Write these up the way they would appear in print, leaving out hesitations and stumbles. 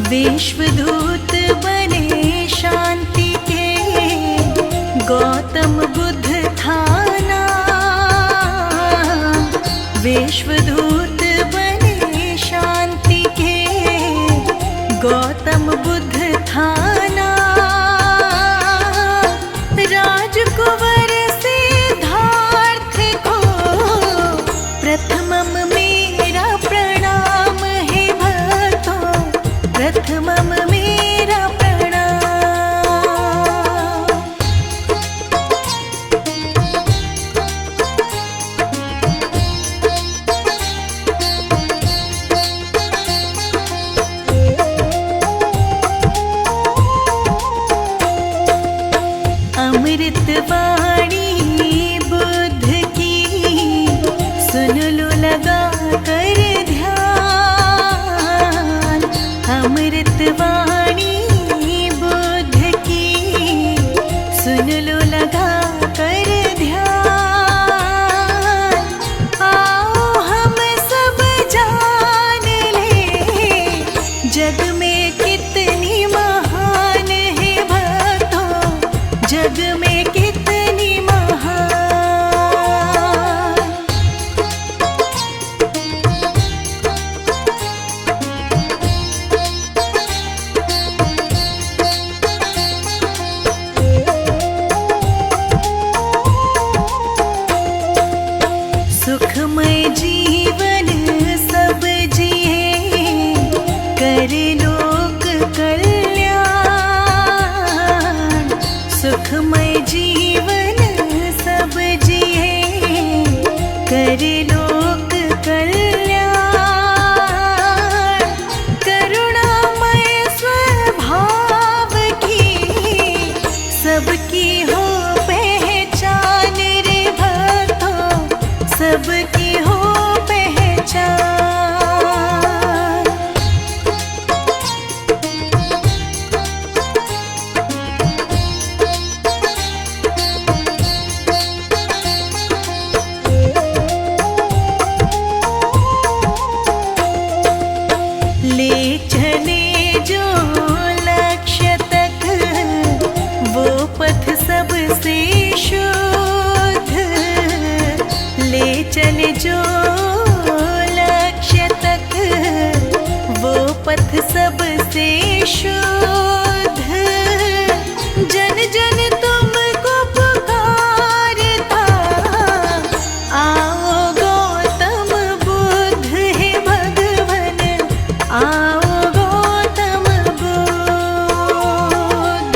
विश्वदूत बने शांति के, गौतम बुद्ध था नाम। विश्वदूत बने शांति के, गौतम बुद्ध था नाम। राजकुंवर सिद्धार्थ को प्रथमम मेरा प्रणाम है भक्तों, प्रथमम मेरा प्रणाम। अमृत वाणी बुद्ध की, सुन लो लगा कर ध्यान। अमृत वाणी बुद्ध की, सुन लो लगा कर ध्यान। आओ हम सब जान ले, जग में कितनी महान है भक्तों, जग में कितनी महान। सुखमय जीवन सब जिए, करे लोक कल्याण। सुखमय जीवन सब जिए, करे लोक कल्याण। करुणामय स्वभाव की, सबकी हो पहचान रे भक्तों, सबकी हो पहचान। ले चले जो लक्ष्य तक, वो पथ सबसे शुद्ध। ले चले जो लक्ष्य तक, वो पथ सबसे शुद्ध। जन जन तुमको पुकारता, आओ गौतम बुद्ध है भगवन, आओ गौतम बुद्ध।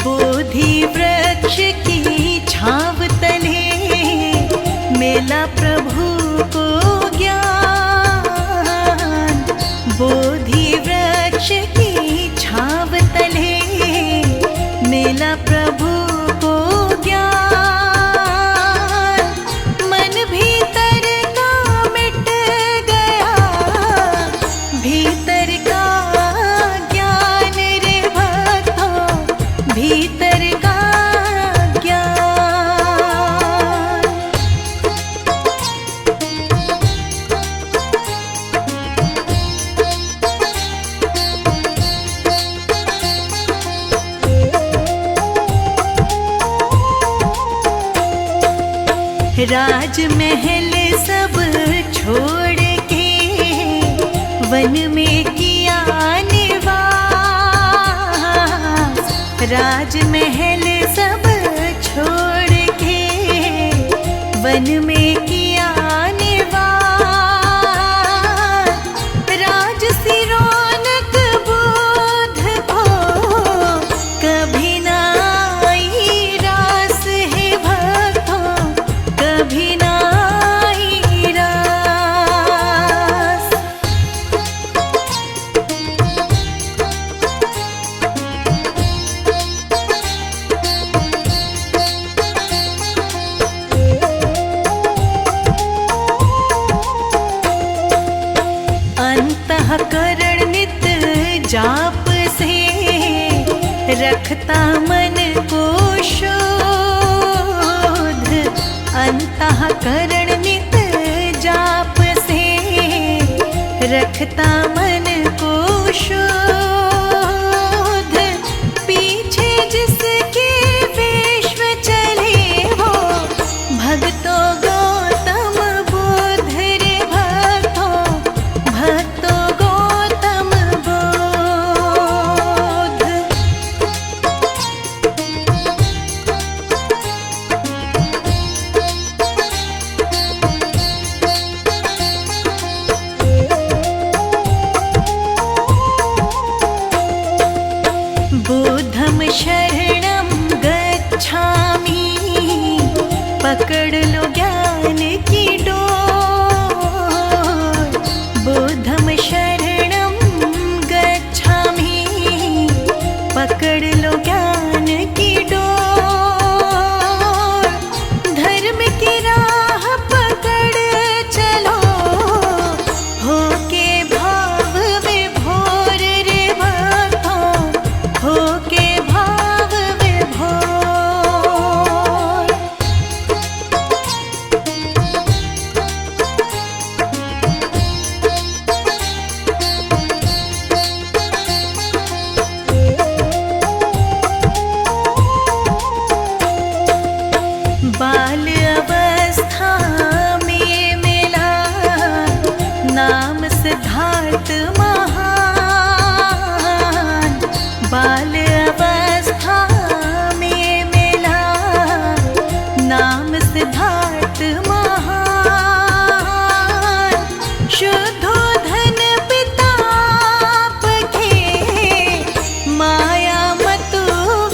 बोधि वृक्ष की छाव तले, मेला प्रभु को ज्ञान। बोधि वृक्ष की छाव तले, मेला प्रभु को ज्ञान। मन भीतर का मिट गया, भीतर का ज्ञान रे भक्तों, भीतर का ज्ञान। राजमहल सब छोड़ के, वन में किया निवास। राजमहल सब छोड़ के, वन में किया निवास। राजसी रौनक बुद्ध को, कभी ना आई रास है भक्तों, कभी ना आई रास। रखता मन को शोध, अंतःकरण नित जाप से रखता मन को शोध। पीछे जिसके विश्व चले वो भक्तों गौतम बुद्ध रे भक्तों, भक्तों गौतम बुद्ध। बुद्धं शरणं गच्छामि, पकड़ लो ज्ञान की डोर। बुद्धं शरणं गच्छामि, पकड़ लो ज्ञान की डोर। धर्म की राह पकड़ चलो, होके भाव विभोर रे भक्तों, होके भाव विभोर। बाल अवस्था में मिला नाम सिद्धार्थ महान। बाल अवस्था में मिला नाम सिद्धार्थ महान। शुद्धोधन पिता के माया मतु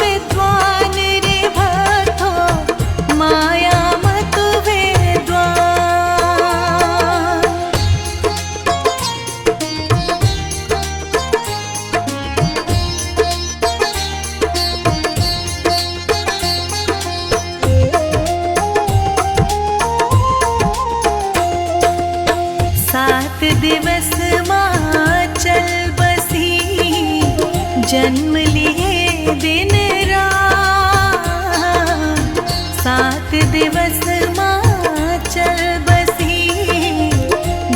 विद्वान रे भक्तों, माया मतु विद्वान। सात दिवस माचल बसी, जन्म लिए दिन रात। सात दिवस माचल बसी,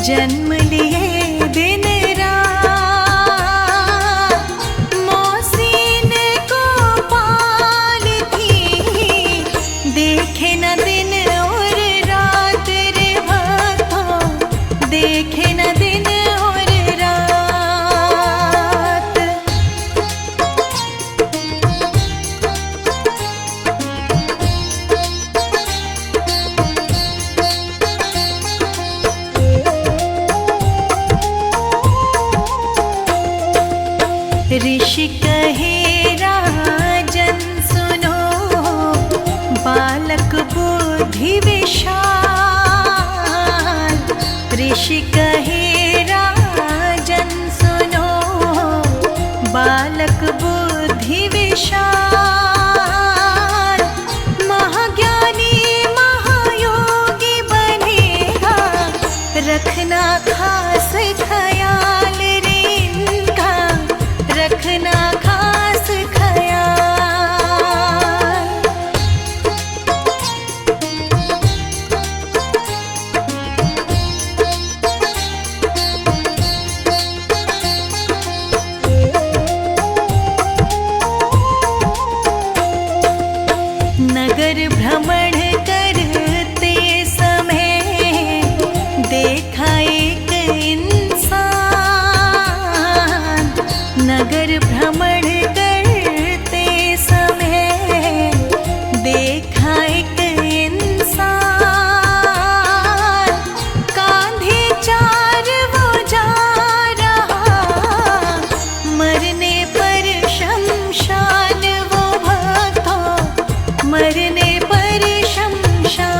जन्म लिए दिन रात। मौसीन को पाल थी, देखे न दिन और रात रे भक्तों, देखे न दिन और रात। ऋषि कहे राजन सुनो, बालक बुद्धि विशाल। ऋषि कहे राजन सुनो, बालक बुद्धि विशाल। महाज्ञानी महायोगी बनेगा, रखना खास ख्याल रे इनका, रखना खास ख्याल। नगर भ्रमण करते समय देखा एक इंसान। नगर भ्रमण करते समय देखा एक इंसान। कांधे चार वो जा रहा, मरने पर शमशान वो भक्तों, मरने पर शमशान।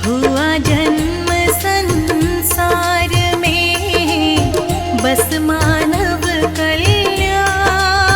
हुआ जन्म संसार में, बस मानव कल्याण।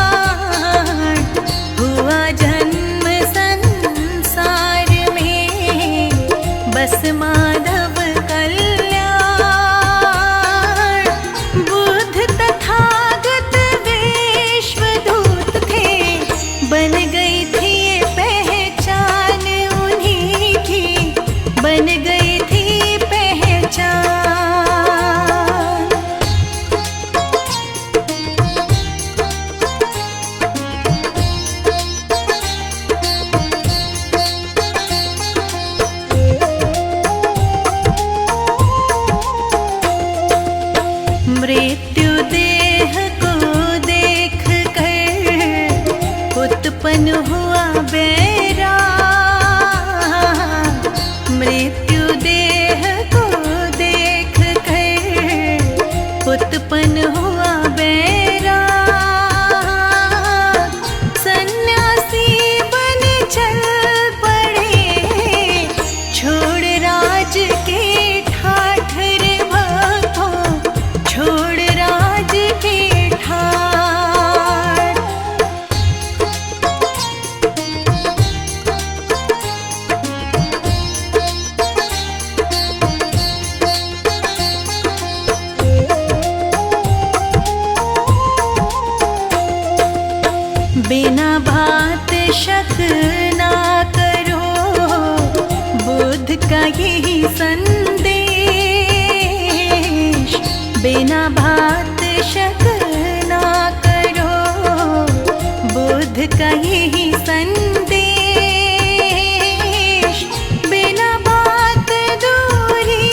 बचपन हुआ बैराग, सन्यासी बन चल पड़े, छोड़ राज के ठाठ रे भक्तों, छोड़ राज के ठाठ। बिना बात शक ना करो, बुद्ध का यही संदेश। बिना बात शक ना करो, बुद्ध का यही संदेश। बिना बात दूरी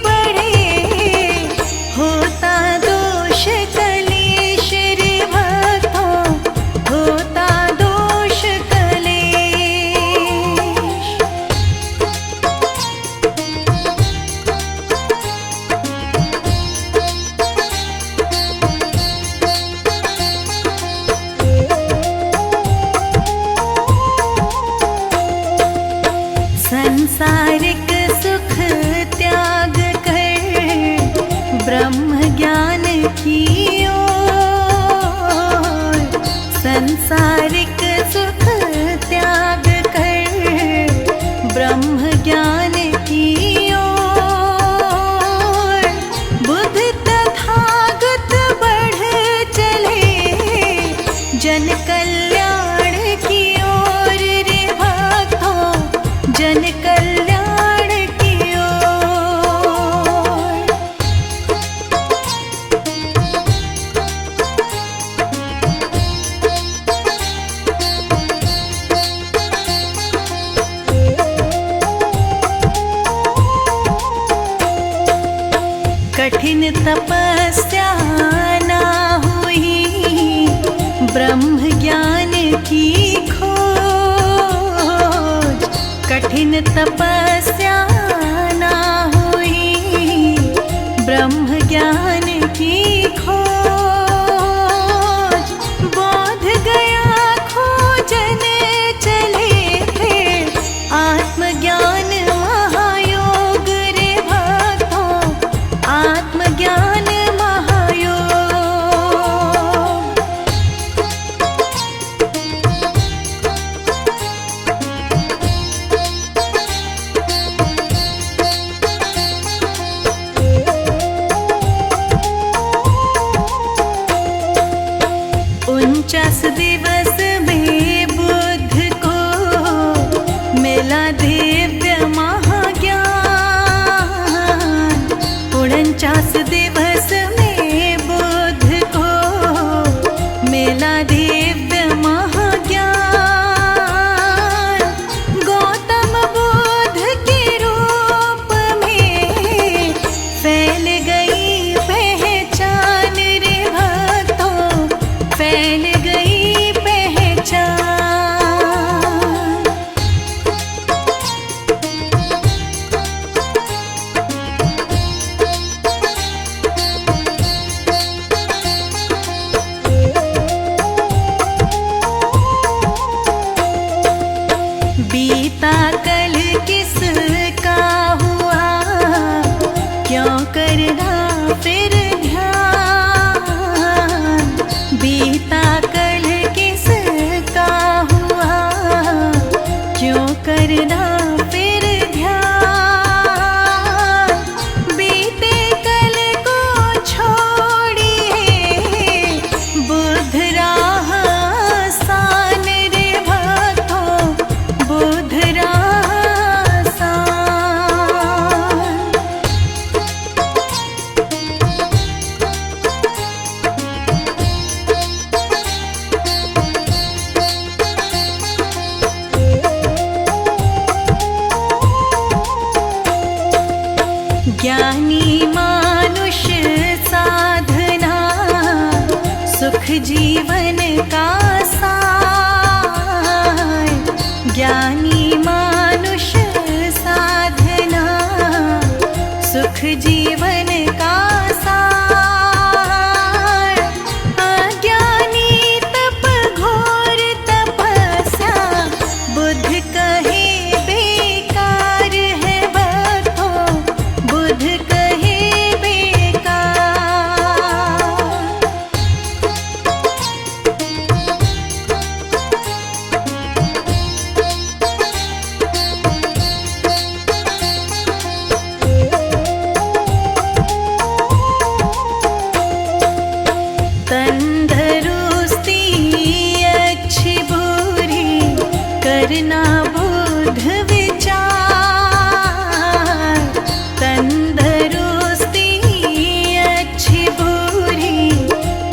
बढ़े, होता दोष कलेश रे भक्तों, होता दोष कलेश। संसारिक सुख त्याग कर ब्रह्म ज्ञान की ओर, संसारिक सुख त्याग कर ब्रह्म ज्ञान की ओर। बुद्ध तथागत बढ़ चले, जन कल्याण की ओर रे भक्तों, जन कल्याण की ओर। कठिन तपस्या ना हुई, ब्रह्म ज्ञान की खोज। कठिन तपस्या ना हुई, ब्रह्म ज्ञान की खोज। बोध गया खोजन चले फिर, आत्मज्ञान महायोग रे भक्तों, आत्मज्ञान महायोग। उनचास दिवस में बुद्ध को मिला दिव्य महाज्ञान। 49 दिवस में बुद्ध को मिला दिव्य महाज्ञान। गौतम बुद्ध के रूप में फैल गई पहचान रे भक्तों, फैल गई पहचान। बीता कल किसका हुआ, क्यों करना फिर ध्यान। बीता कल किसका हुआ, क्यों करना फिर ध्यान। बीते कल को छोड़िए, बुद्ध राह आसान रे भक्तों, बुद्ध राह आसान। ज्ञानी मानुष साधना, सुख जीवन का सार। ज्ञानी मानुष साधना, सुख जीवन का सार।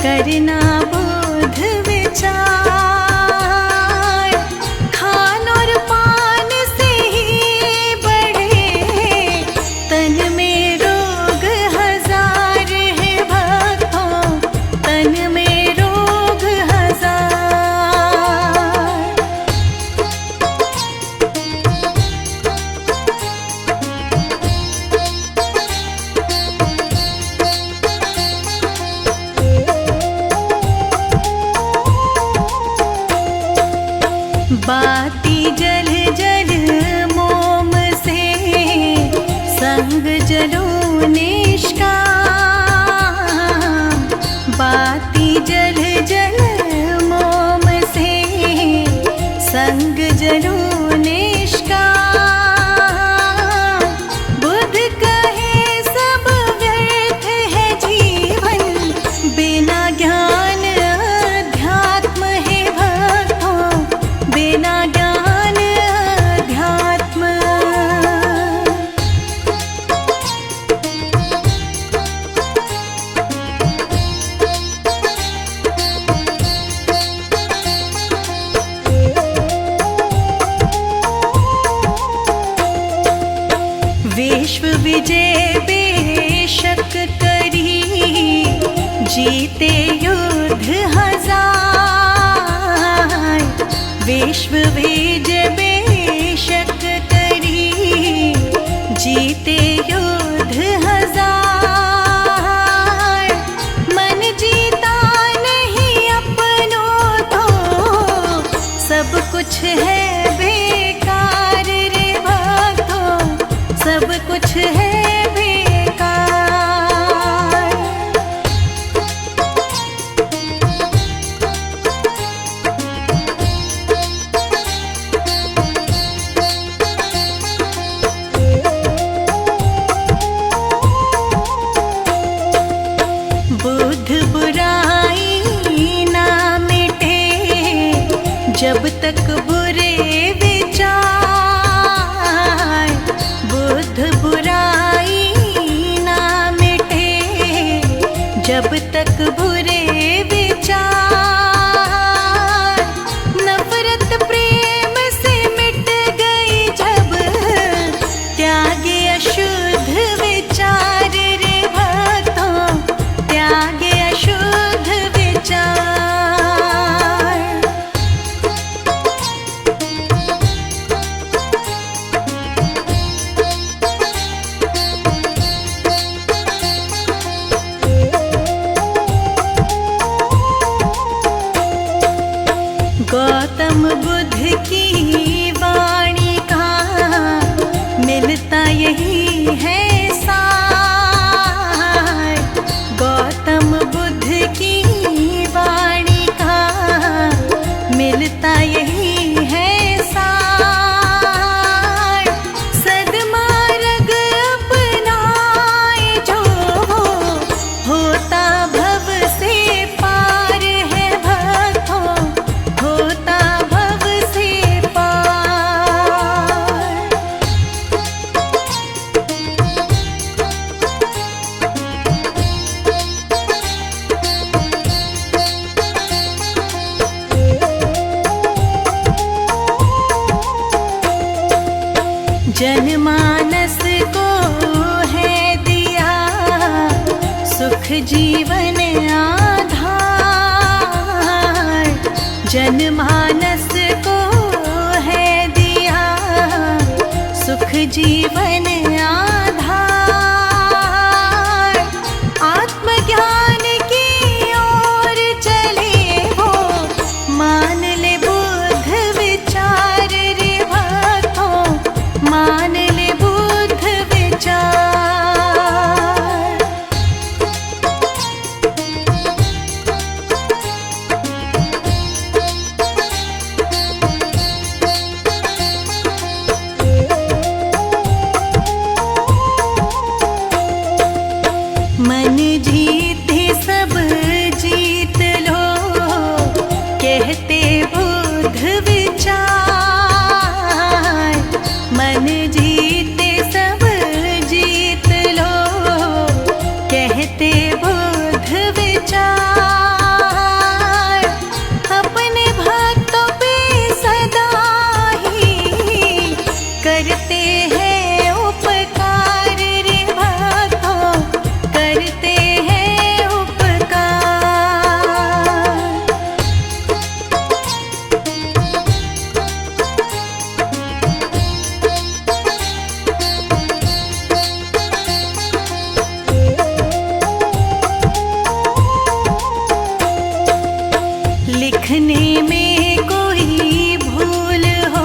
करना बोध विचार, खान और पान से ही बढ़े तन में रोग हजार है भक्तों, तन में रोग हजार। बाती जल जल मोम से संग जलो निष्काम, बाती जल जल मोम से संग जलो निष्काम। बुध कहे सब व्यर्थ है जीवन, बिना ज्ञान अध्यात्म है भक्तों, बिना ज्ञान अध्यात्म। विश्व विजय बेशक करी, जीते युद्ध हजार। विश्व विजय बेशक करी, जीते युद्ध हजार। मन जीता नहीं अपनों तो सब कुछ है बेकार रे भक्तों, सब कुछ है बेकार। बुद्ध बुराई ना मिटे जब तक बुरे विचार, बुद्ध बुराई ना मिटे जब तक बुरे विचार। नफरत प्रेम से मिट गई जब, त्यागे अशुद्ध विचार रे भक्तों, त्यागे अशुद्ध विचार। गौतम बुद्ध की वाणी का मिलता यही है सार। गौतम बुद्ध की वाणी का मिलता यही है सार। सद्मार्ग अपनाए जो होता भव से पार है भक्तों, होता भव से पार। जनमानस को है दिया सुख जीवन आधार, जनमानस को है दिया सुख जीवन आधार। आत्मज्ञान की ओर चले वो, मान ले बुद्ध विचार रे भक्तों, मान ले बुद्ध विचार। लिखने में कोई भूल हो,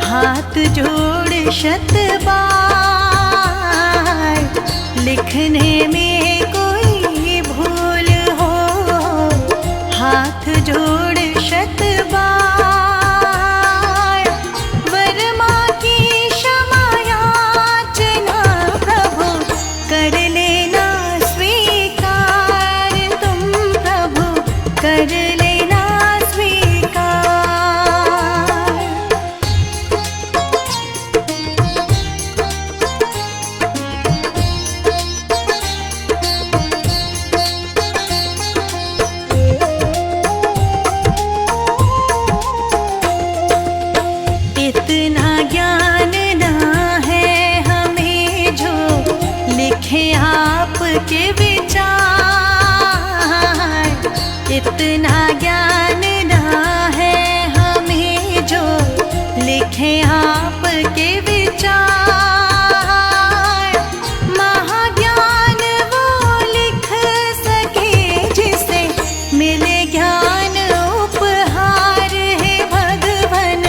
हाथ जोड़ शत बार। लिखने में कोई भूल हो, हाथ जोड़ शत बार। वर्मा की क्षमा याचना प्रभु कर लेना स्वीकार, तुम प्रभु कर लेना स्वीकार। इतना ज्ञान ना है हमें जो लिखे आपके विचार। इतना ज्ञान ना है हमें जो लिखे आपके विचार। महाज्ञान वो लिख सके जिसे मिले ज्ञान उपहार है भगवन,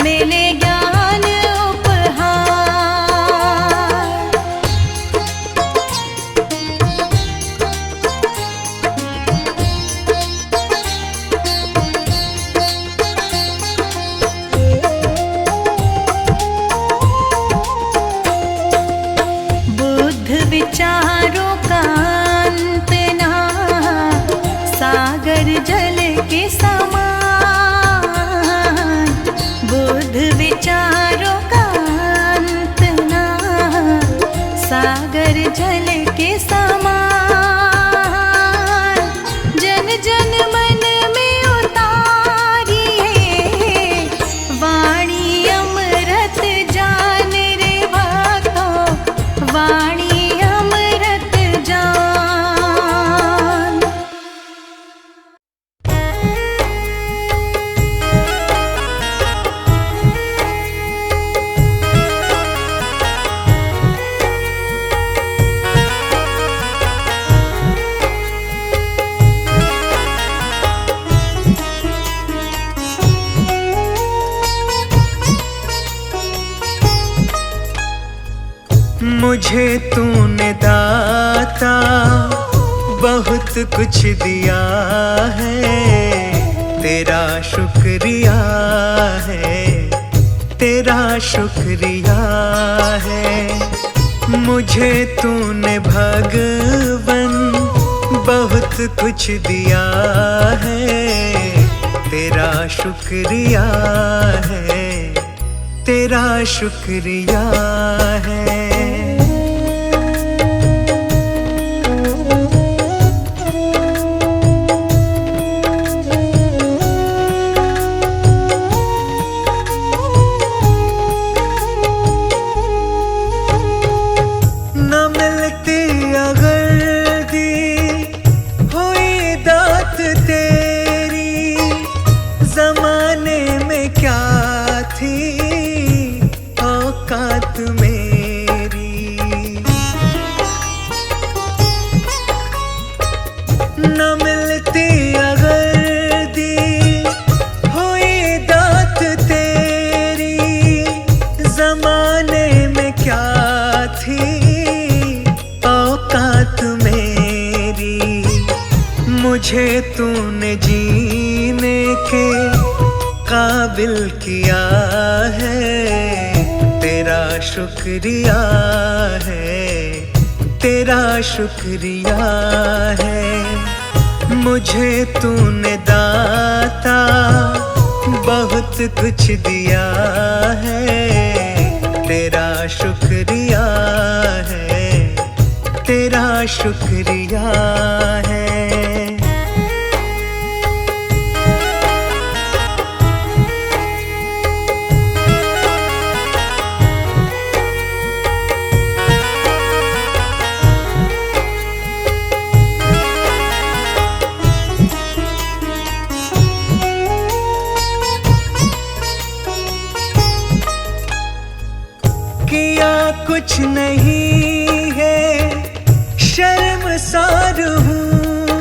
मिले ज्ञान उपहार। बुद्ध विचारों का अंत ना, सागर जल के समान। बुद्ध विचारों का अंत ना, सागर जल के समान। जन जन मन में उतारिए वाणी अमृत जान रे भक्तों, वाणी अमृत जान। मुझे तूने दाता बहुत कुछ दिया है, तेरा शुक्रिया है, तेरा शुक्रिया है। मुझे तूने भगवन बहुत कुछ दिया है, तेरा शुक्रिया है, तेरा शुक्रिया है। न मिलती अगर दी हुई दात तेरी, जमाने में क्या थी औकात मेरी। न मिलती अगर दी हुई दात तेरी, जमाने में क्या थी औकात मेरी। मुझे तूने जीने के काबिल किया है, तेरा शुक्रिया है, तेरा शुक्रिया है। मुझे तूने दाता बहुत कुछ दिया है, तेरा शुक्रिया है, तेरा शुक्रिया है। किया कुछ नहीं है, शर्मसार हूँ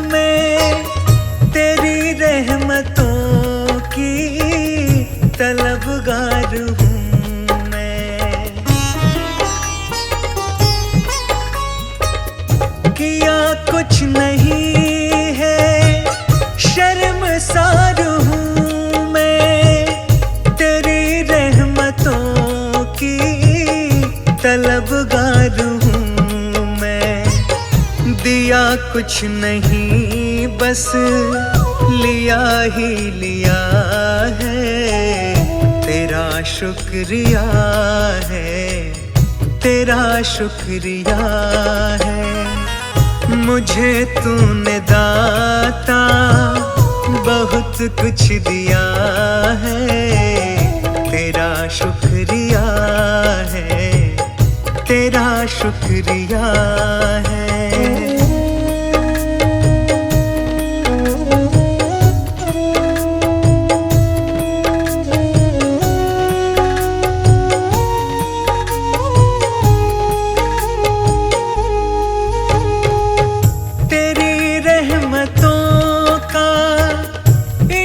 कुछ नहीं, बस लिया ही लिया है। तेरा शुक्रिया है, तेरा शुक्रिया है। मुझे तूने दाता बहुत कुछ दिया है। तेरा शुक्रिया है, तेरा शुक्रिया है।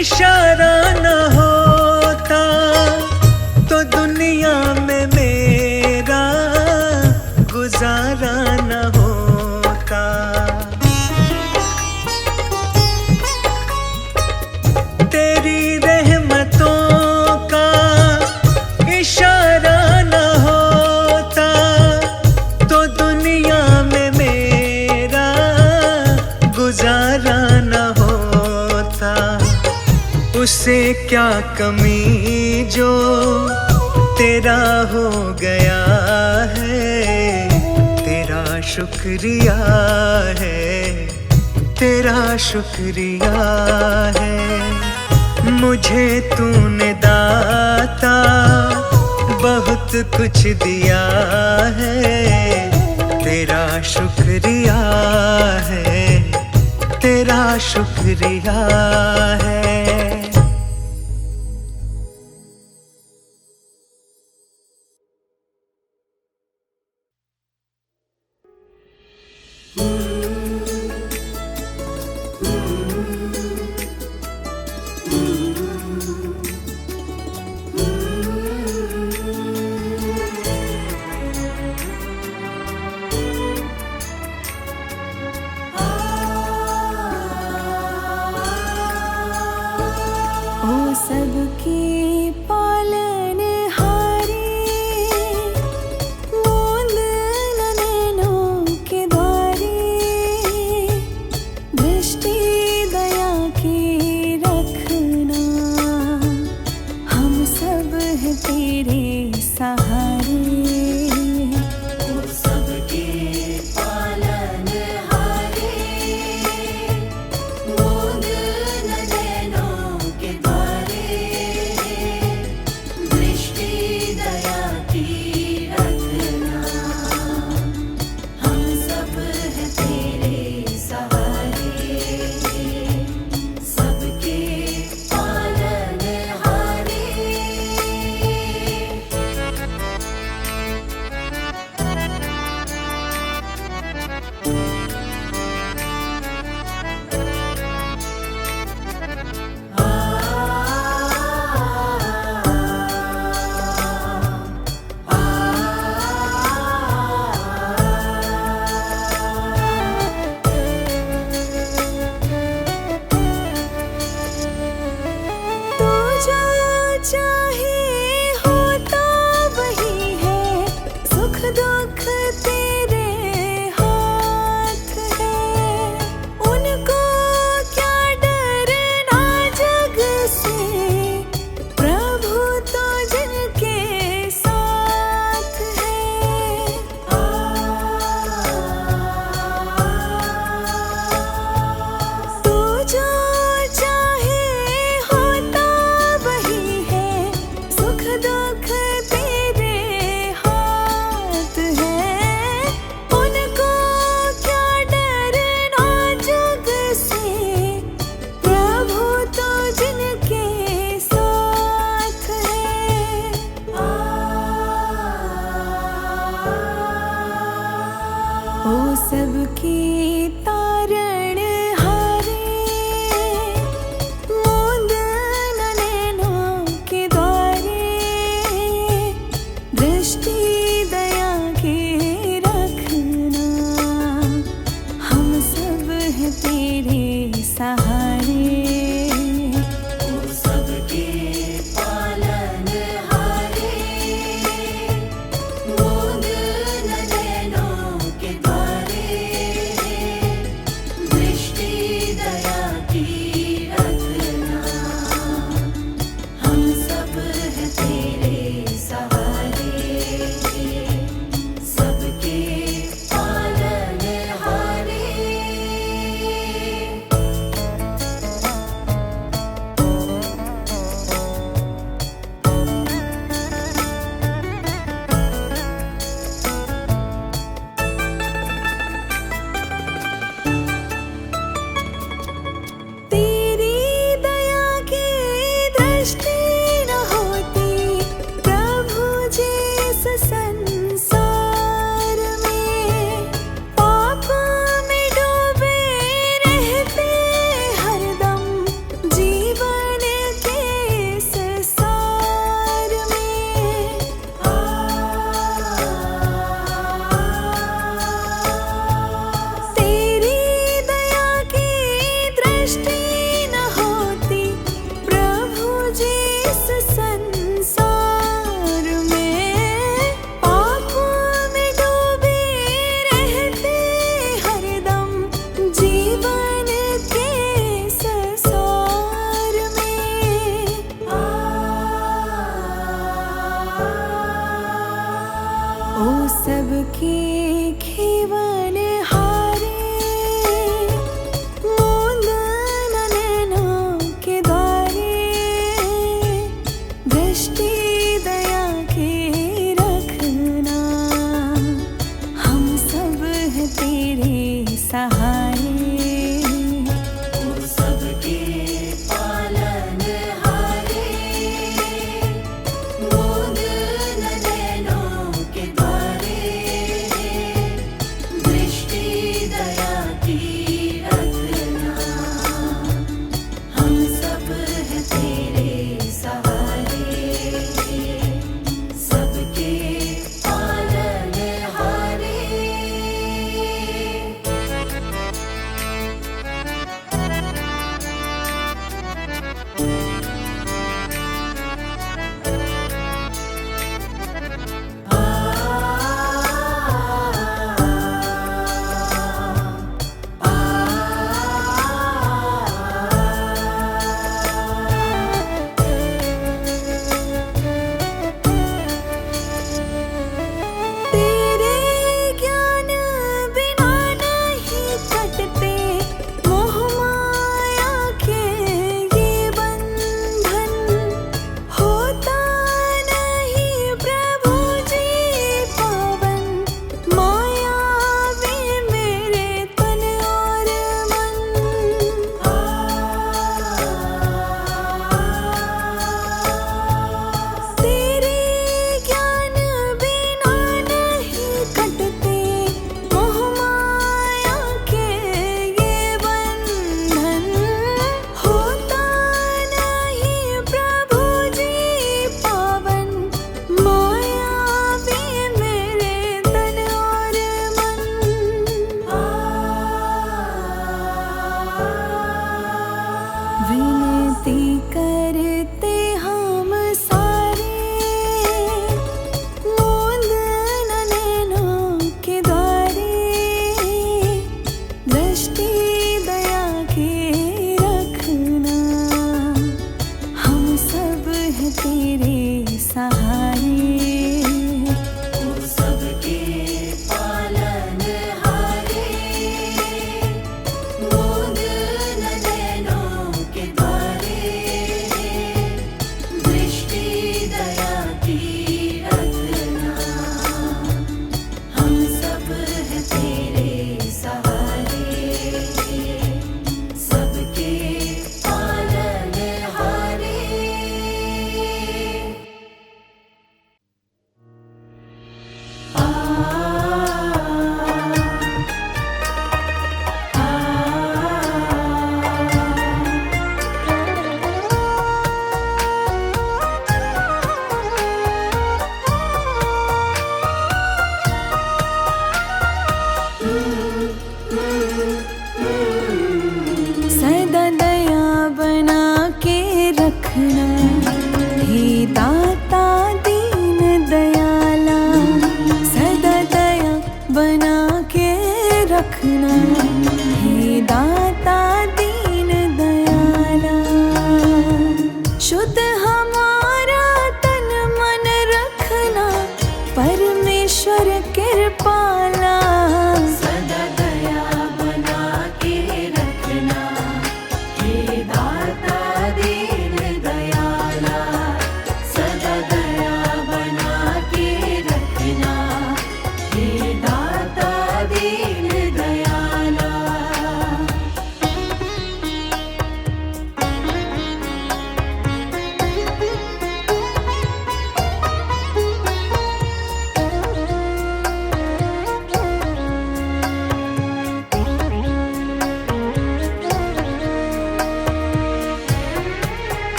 इशारा न होता तो दुनिया में मेरा गुजारा न होता। तेरी रहमतों का इशारा न होता तो दुनिया में मेरा गुजारा न होता। उसे क्या कमी जो तेरा हो गया है। तेरा शुक्रिया है, तेरा शुक्रिया है। मुझे तूने दाता बहुत कुछ दिया है। तेरा शुक्रिया है, तेरा शुक्रिया है।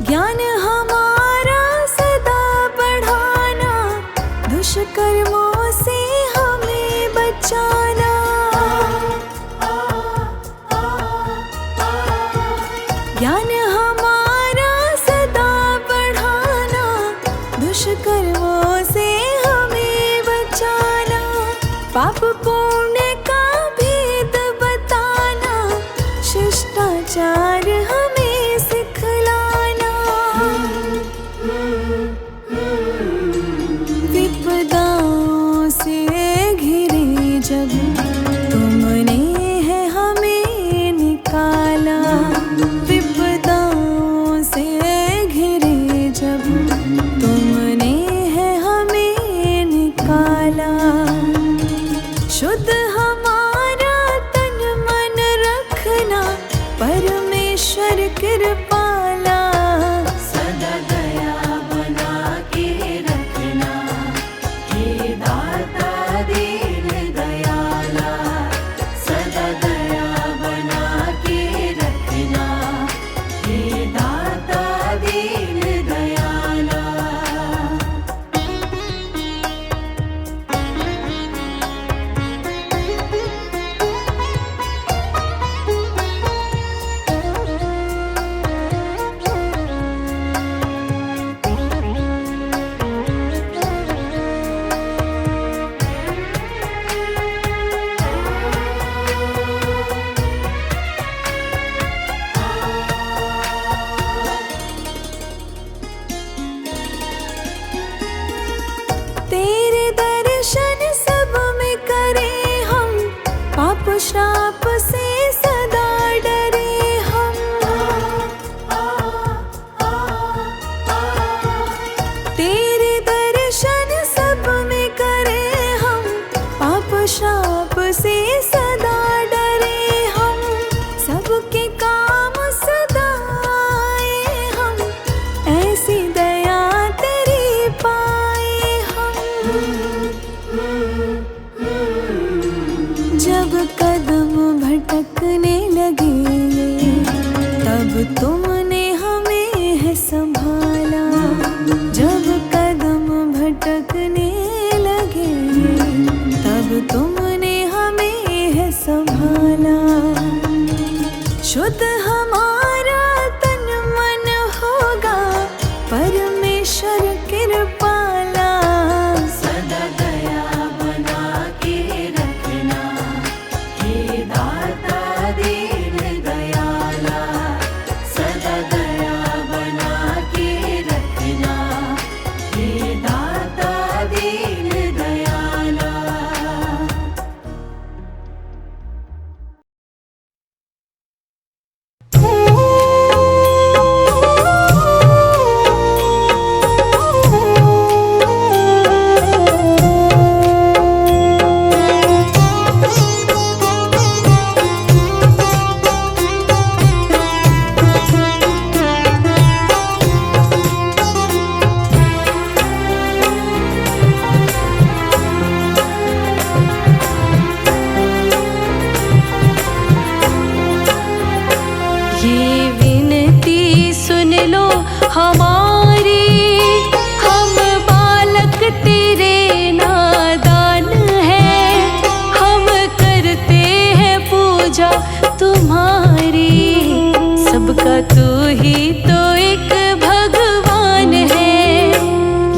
ज्ञान हमारा सदा बढ़ाना, दुष्कर्मों से हमें बचाना। ज्ञान हमारा सदा बढ़ाना, दुष्कर्मों से हमें बचाना। पाप पुण्य का भेद बताना, शिष्टाचार हमें सिखलाना। विपदाओं से घिरे जब तुमने है हमें निकाला। विपदाओं से घिरे जब तुमने है हमें निकाला। शुद्ध हमारा तन मन रखना, परमेश्वर कृपाला। सदा दया बना के रखना, हे दाता दीन दयाला। सदा दया बना के रखना, हे दाता दीन दयाला। तेरे दर्शन सब में करें हम, पाप श्राप से सदा डरे हम। तेरे दर्शन सब में करें हम, पाप श्राप से सदा डरे हम। सबके काम सदा आए हम, ऐसी दया तेरी पाए हम। जब कदम भटकने लगे, तब तुमने हमें है संभाला। जब कदम भटकने लगे, तब तुमने हमें है संभाला। शुद्ध हमारा तन मन होगा, परमेश्वर कृपाला। सदा दया बना के रखना, हे दाता दीन दयाला। सदा दया बना के रखना, हे दाता दीन दयाला। ये विनती सुन लो हमारी, हम बालक तेरे नादान हैं। हम करते हैं पूजा तुम्हारी, सबका तू ही तो एक भगवान है।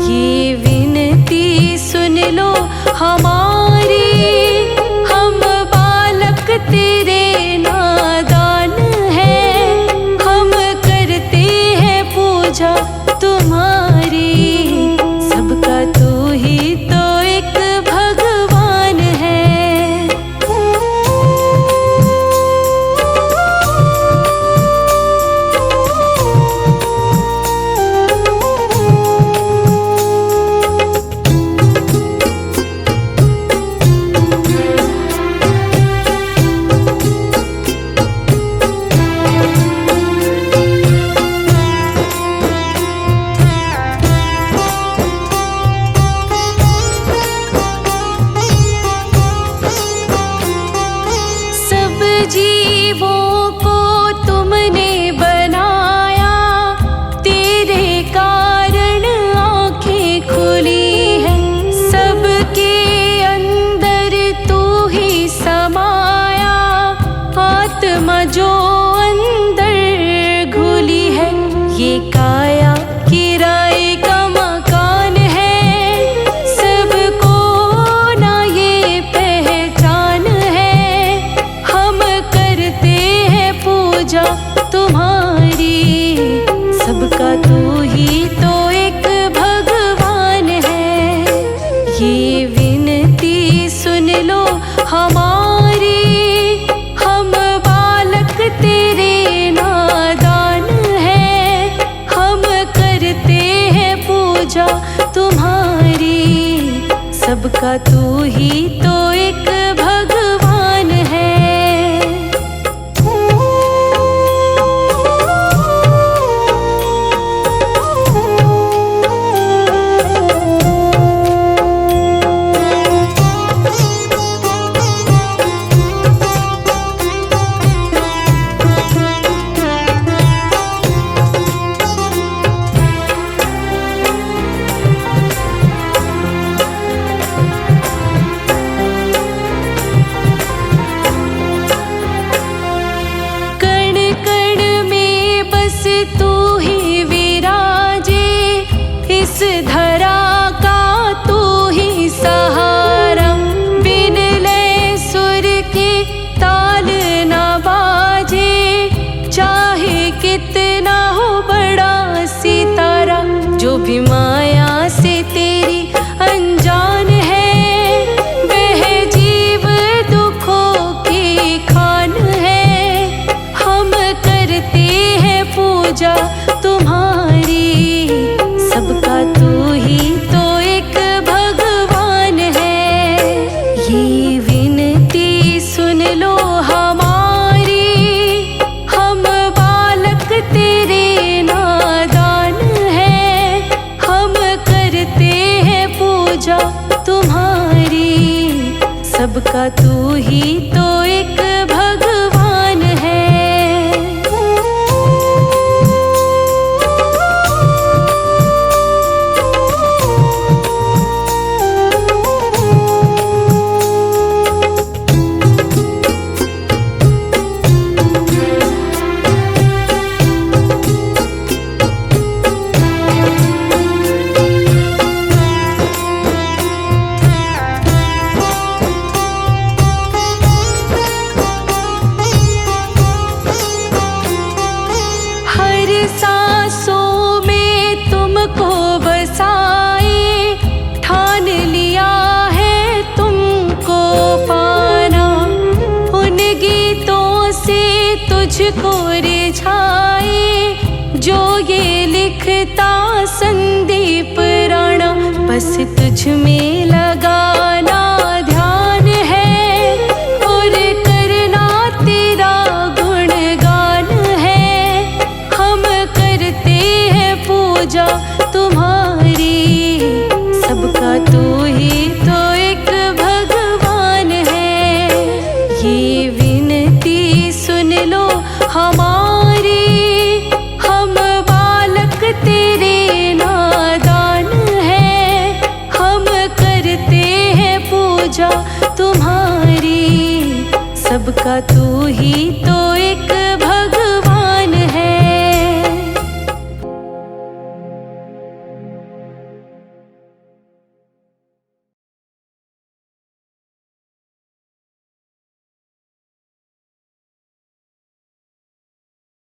ये विनती सुन लो हमारी, हम बालक तेरे नादान हैं। हम करते हैं पूजा तुम्हारी, सबका तू ही तो एक भगवान है। सबका तू ही तो एक भगवान है। तू ही विराजे इस धरा का तू ही सहारा, बिन लय सुर के ताल न बाजे, चाहे कितना हो बड़ा सितारा। जो भी माया से तेरी अनजान है, वह जीव दुखों की खान है। हम करते हैं पूजा तुम्हारी, सबका तू ही तो एक भगवान है। ये विनती सुन लो हमारी, हम बालक तेरे नादान हैं। हम करते हैं पूजा तुम्हारी, सबका तू ही तो एक भगवान है। सांसों में तुमको बसाए, ठान लिया है तुमको पाना। उन गीतों से तुझको रिझाए, जो ये लिखता संदीप राणा। बस तुझ में लगाना ध्यान है, और करना तेरा गुणगान है। हम करते हैं पूजा तुम्हारी, सबका तू ही तो एक भगवान है। ये विनती सुन लो हमारी, हम बालक तेरे नादान हैं। हम करते हैं पूजा तुम्हारी, सबका तू ही तो